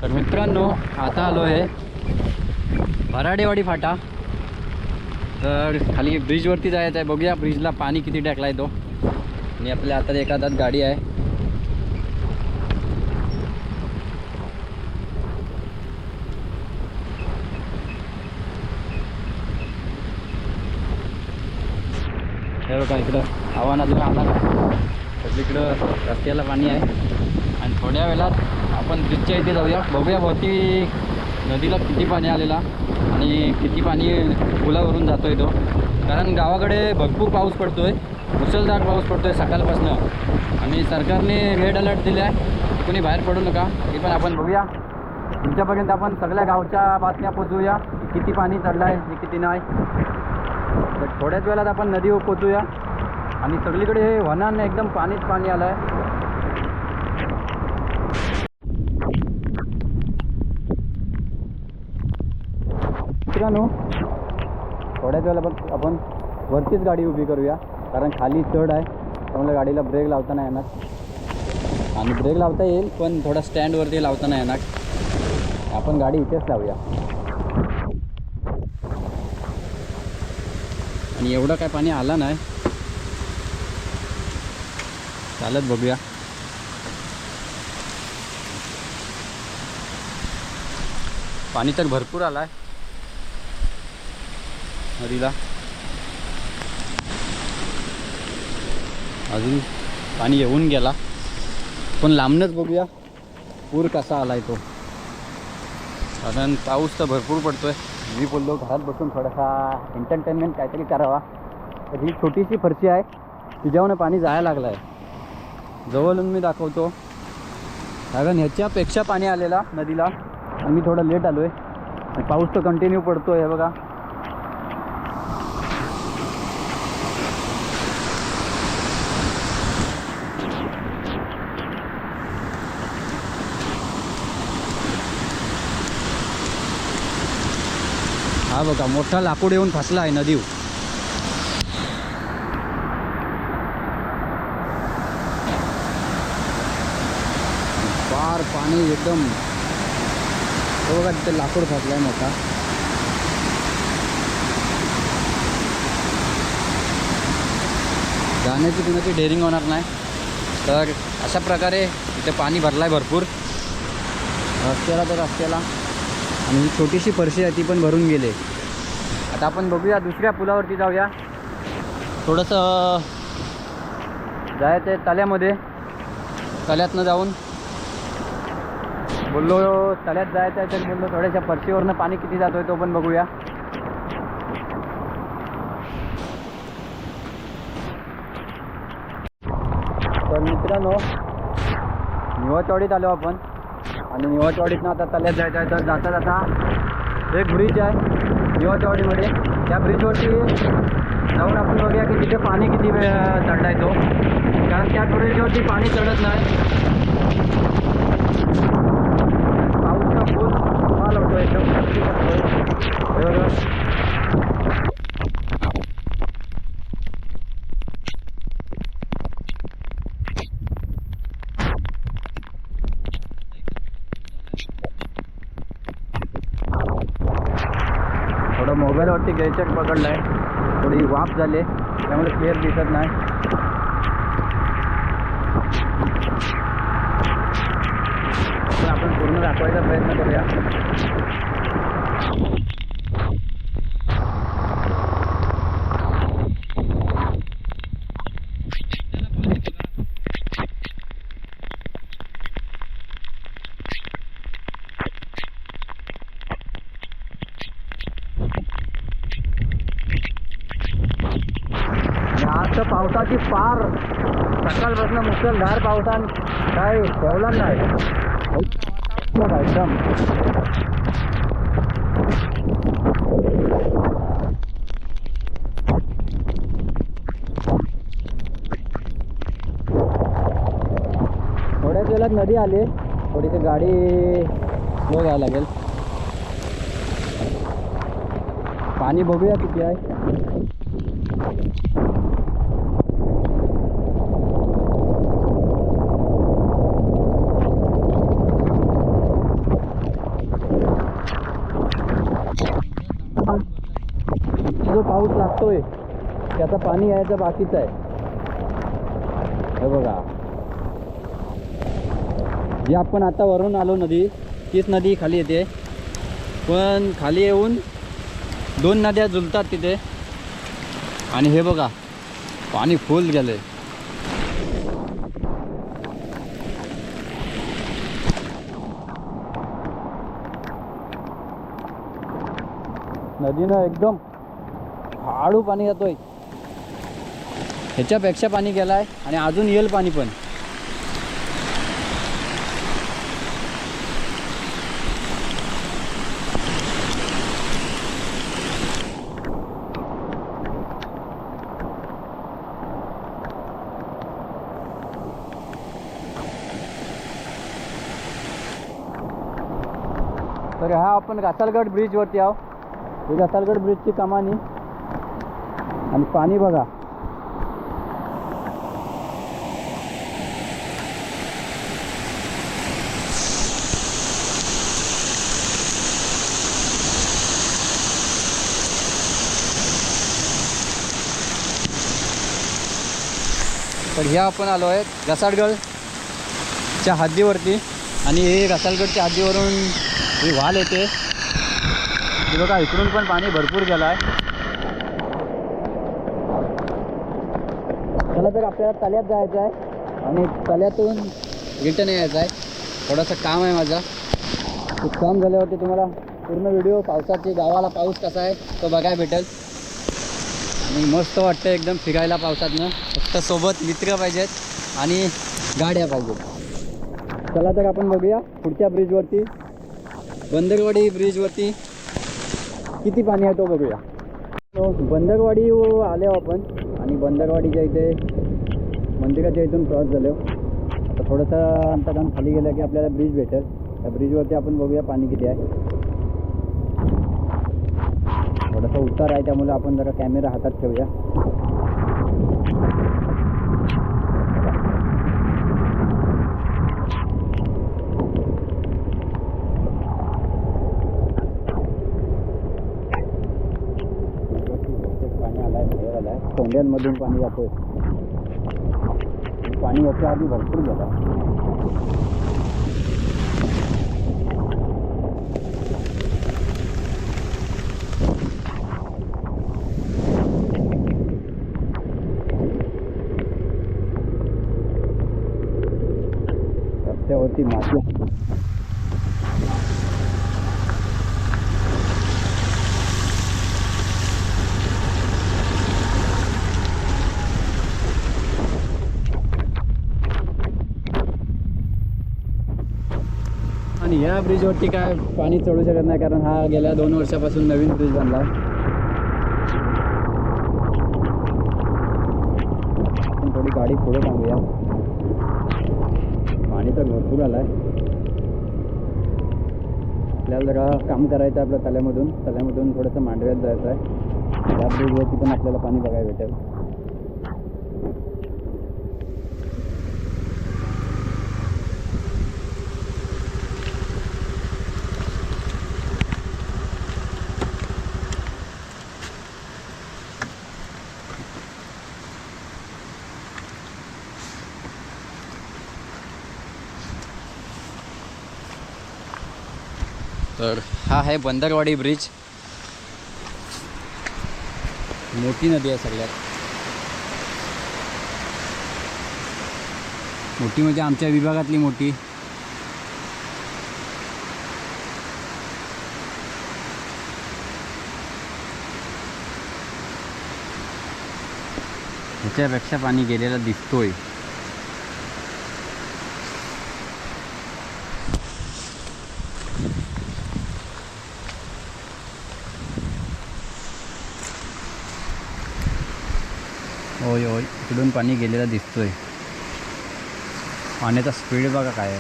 तर मित्रांनो आता आलो आहे भराडेवाडी फाटा। तर खाली ब्रिजवरती जायचं आहे, बघूया ब्रिजला पाणी किती टाकला आहे तो। आणि आपल्या आता एका हातात गाडी आहे। हे बघा इकडं आव्हान अजून आला नाही, सगळीकडं रस्त्याला पाणी आहे। आणि थोड्या वेळात आपण ब्रिजच्या इथे जाऊया, बघूया भोवती नदीला किती पाणी आलेला आणि किती पाणी पुलावरून जातो आहे तो। कारण गावाकडे भरपूर पाऊस पडतो आहे, मुसळधार पाऊस पडतो आहे सकाळपासून। आणि सरकारने रेड अलर्ट दिला आहे, कोणी बाहेर पडू नका। हे पण आपण बघूया, तुमच्यापर्यंत आपण सगळ्या गावच्या बातम्या पोचवूया, किती पाणी चढलं आहे किती नाही। तर थोड्याच वेळात आपण नदीवर पोचूया। आणि सगळीकडे हे वनांना एकदम पाणीच पाणी आलं आहे। मित्रांनो थोड्याच वेळेला आपण वरतीच गाडी उभी करूया, कारण खाली चढ आहे, त्यामुळे गाडीला ब्रेक लावता नाही येणार। आणि ब्रेक लावता येईल पण थोडा स्टँडवरती लावता नाही येणार। आपण गाडी इथेच लावूया। आणि एवढं काय पाणी आलं नाही, चालत बघूया। पाणी तर भरपूर आलं आहे नदीला, अजून पाणी येऊन गेला पण लांबनच बघूया पूर कसा आलाय तो। कारण पाऊस तर भरपूर पडतोय। मी बोललो घरात बसून थोडासा एंटरटेनमेंट काहीतरी करावा, तर ही छोटीशी फरशी आहे तिच्यावरून पाणी जायला लागलं आहे। जवळून मी दाखवतो, कारण ह्याच्यापेक्षा पाणी आलेला नदीला आणि मी थोडं लेट आलो आहे। पाऊस तर कंटिन्यू पडतो आहे बघा। हा बघा मोठा लाकूड येऊन फसला आहे नदीवर। फार पाणी एकदम, हे बघा तिथे लाकूड फसलाय मोठा। जाण्याची कुणाची डेअरिंग होणार नाही। तर अशा प्रकारे इथे पाणी भरलाय भरपूर रस्त्याला। आणि ही छोटीशी फरशी आहे ती पण भरून गेले। आता आपण बघूया दुसऱ्या पुलावरती जाऊया। थोडंसं जायचं आहे तल्यामध्ये, तल्यातनं जाऊन बोललो तल्यात जायचं आहे, तर बोललो थोड्याशा फरशीवरनं पाणी किती जातोय तो पण बघूया। तर मित्रांनो निवाचवाडीत आलो आपण, आणि निवाचवाडीतनं आता तल्यात जायचं आहे। तर जाता जाता एक ब्रिज आहे निवाचवाडीमध्ये, त्या ब्रिजवरती जाऊन आपण बघूया की तिथे पाणी किती वेळ चढला आहे तो। कारण त्या ब्रिजवरती पाणी चढत नाही, पाऊसचा फुल कमाल होतो एकदम थोडं मोबाईलवरती गैचक पकडलं आहे, थोडी वाफ झाली त्यामुळे क्लिअर दिसत नाही। पण आपण पूर्ण दाखवायचा प्रयत्न करूया। आज तर पावसाची फार सकाळपासून मुसळधार पावसान काय ठेवला नाही एकदम। थोड्याच वेळात नदी आली, थोडीशी गाडी स्लो जायला लागेल। पाणी बघूया किती आहे। पाऊस लागतोय त्याचं पाणी यायचं बाकीच आहे. हे बघा, जी आपण आता वरून आलो नदी, तीच नदी खाली येते. पण खाली येऊन 2 नद्या जुळतात तिथे. आणि हे बघा पाणी फुल गेले. नदीनं एकदम हाडू पाणी येतोय. ह्याच्यापेक्षा पाणी गेलाय आणि अजून येईल पाणी पण. तर हा आपण घासालगड ब्रिजवरती आहो. ही घासालगड ब्रिजची कमानी आणि पाणी बघा. तर ह्या आपण आलो आहे घासालगडच्या हद्दीवरती. आणि हे घासालगडच्या हद्दीवरून ही वाल येते. हे बघा इकडून पण पाणी भरपूर गेलं आहे. चला तर आपल्याला तल्यात जायचं आहे आणि तल्यातून रिटर्न यायचं आहे. थोडंसं काम आहे माझं. ते काम झाल्यावरती तुम्हाला पूर्ण व्हिडिओ पावसाची, गावाला पाऊस कसा आहे तो बघायला भेटेल. आणि मस्त वाटतं एकदम फिरायला पावसातनं. फक्त सोबत मित्र पाहिजेत आणि गाड्या पाहिजेत. चला तर आपण बघूया पुढच्या ब्रिजवरती, बंदरवाडी ब्रिजवरती किती पाणी आहे तो बघूया. बंदरवाडी आले आपण आणि बंदरवाडीच्या इथे मंदिराच्या इथून क्रॉस झालो. आता थोडंसं अंतरानं खाली गेलं की आपल्याला ब्रिज भेटेल. त्या ब्रिजवरती आपण बघूया पाणी किती आहे. थोडासा उतार आहे त्यामुळे आपण जरा कॅमेरा हातात ठेवूया. कोंड्यांमधून पाणी जातोय. पाणी याच्या आधी भरपूर गेला. रस्त्यावरती माती. आणि या ब्रिजवरती काय पाणी चढू शकत नाही कारण हा गेल्या 2 वर्षापासून नवीन ब्रिज बनला. आपण थोडी गाडी पुढे थांबूया. पाणी तर भरपूर आलं आहे. आपल्याला जरा काम करायचं आहे आपल्या तल्यामधून थोडंसं मांडव्यात जायचं आहे. त्या ब्रिजवरती पण आपल्याला पाणी बघायला भेटेल. तर हा आहे बंदरवाडी ब्रिज. मोठी नदी आहे सगळ्यात मोठी, म्हणजे आमच्या विभागातली मोठी. ह्याच्यापेक्षा पाणी गेलेला दिसतोय. होय होय, इकडून पाणी गेलेला दिसतोय. पाण्याचा स्पीड बघा काय आहे.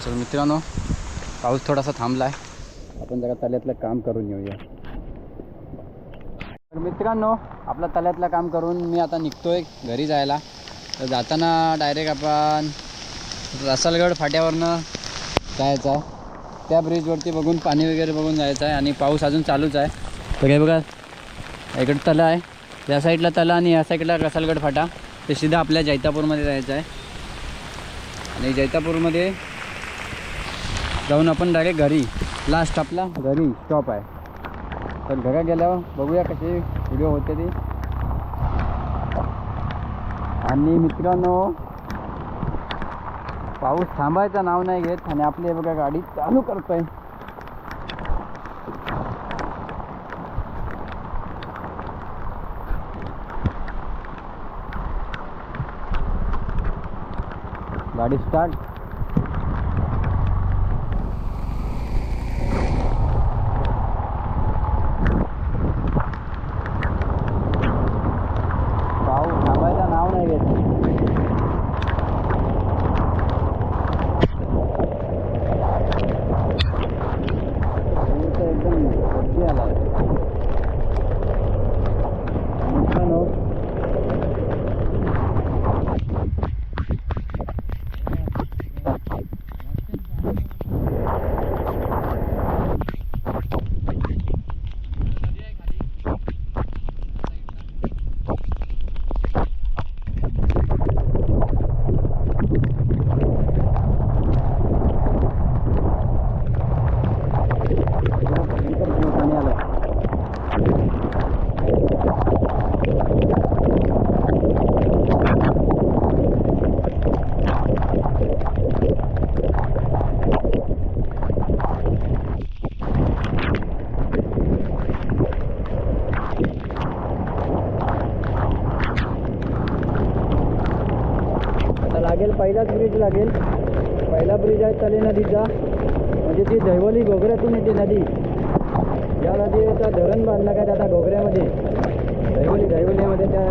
चल मित्रांनो, पाऊस थोडासा थांबला आहे. आपण जरा तल्यातलं काम करून येऊया. तर मित्रांनो, आपल्या तळ्यातलं काम करून मी आता निघतोय घरी जायला. तर जाताना डायरेक्ट आपण रसालगड फाट्यावरनं जायचं आहे. त्या ब्रिजवरती बघून पाणी वगैरे बघून जायचं आहे. आणि पाऊस अजून चालूच आहे. तर हे बघा, इकडं तळं आहे, या साईडला तळं आणि या साईडला रसालगड फाटा. ते सीधा आपल्या जैतापूरमध्ये जायचं आहे. आणि जैतापूरमध्ये जाऊन आपण डायरेक्ट घरी, लास्ट आपला घरी स्टॉप आहे. तर घरात गेल्यावर बघूया कसे व्हिडिओ होते ते. आणि मित्रांनो, पाऊस थांबायचं नाव नाही घेत आणि आपली हे बघा गाडी चालू करतोय. गाडी स्टार्ट. पाऊस थांबायचं नाव नाही घेत. एकदम गर्दी आला आहे. मित्रांनो, पाणी आलं. आता लागेल पहिलाच ब्रिज लागेल. पहिला ब्रिज आहे तले नदीचा, म्हणजे ती दैवली घोगऱ्यातून येते नदी. या नदीचा धरण बांधलं काय आता घोगऱ्यामध्ये, दैवलीमध्ये त्या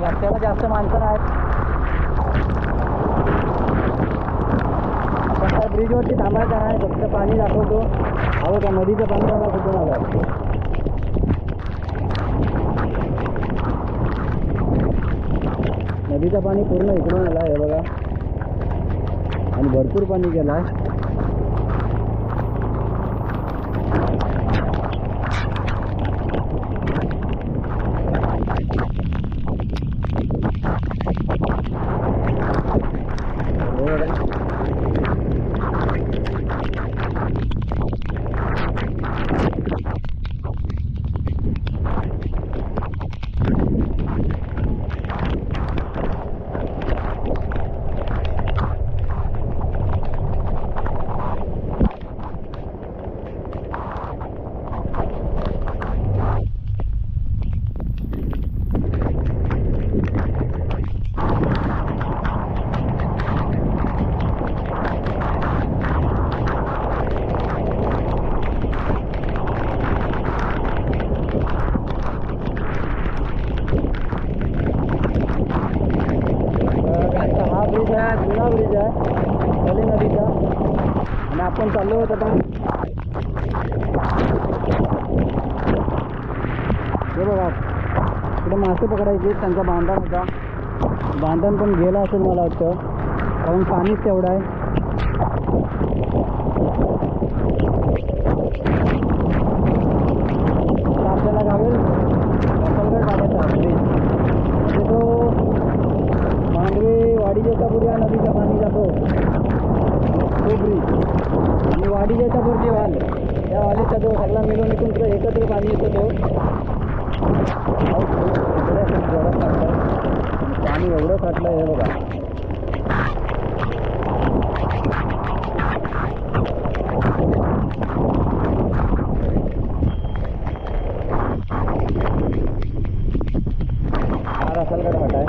रस्त्याला जास्त माणसं नाहीत. आपण त्या ब्रिजवरती थांबायचं नाही, फक्त पाणी दाखवतो. हवं का नदीचं पाणी मला कुठून आलं. नदीचं पाणी पूर्ण इकडून आलं आहे बघा, आणि भरपूर पाणी गेलं आहे. जुना ब्रिज आहे तले नदीचा. आणि आपण चाललो होतो आता, हे बघा इकडे मासे पकडायचे, त्यांचा बांधण होता. बांधण पण गेला असेल मला वाटतं, कारण पाणीच तेवढं आहे. आता आपल्याला लागेल रसालगड फाट्याचा ब्रिज, म्हणजे तो मांडवे वाडी जैतापूर या नदीचा पाणी जातो तो ब्रिज. आणि वाडी जैतापूरची वाल, त्या वालीचा जो सगळा मिळून इकडून एकत्र पाणी येतो तो. पाणी एवढं साठलं आहे बघा. हा रसालगड फाटा आहे.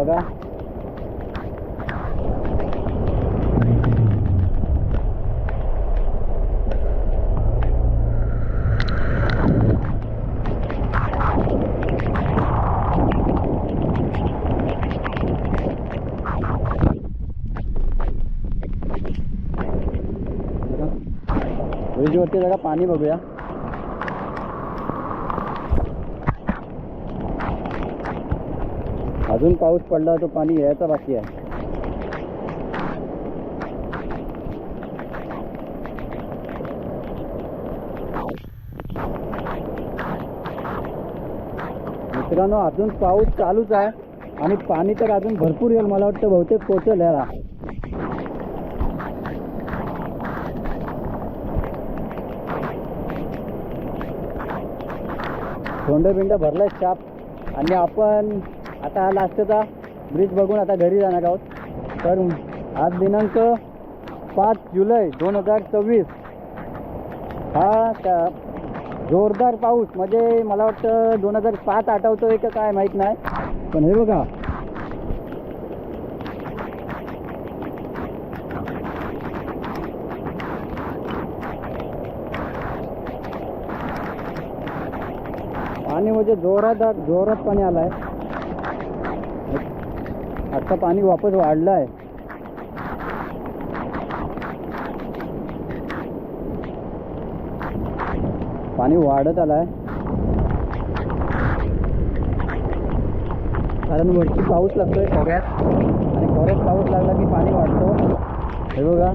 बघा ब्रिजवरती जरा पाणी बघूया. अजून पाऊस पडला तो पाणी यायचा बाकी आहे. मित्रांनो अजून पाऊस चालूच आहे आणि पाणी तर अजून भरपूर येईल. मला वाटतं बहुतेक पोचेल याला. धोंड बिंड भरलाय चाप. आणि आपण आता लास्टचा ब्रिज बघून आता घरी जाणार आहोत. तर आज दिनांक 5 जुलै 2024 हा जोरदार पाऊस म्हणजे मला वाटतं 2005 आठवतोय का काय माहीत नाही. पण हे बघा पाणी म्हणजे जोरात पाणी आलाय. आता पाणी वापस वाढलं आहे. पाणी वाढत आलाय कारण वरती पाऊस लागतोय खोऱ्यात आणि खोऱ्यात पाऊस लागला की पाणी वाढतो. हे बघा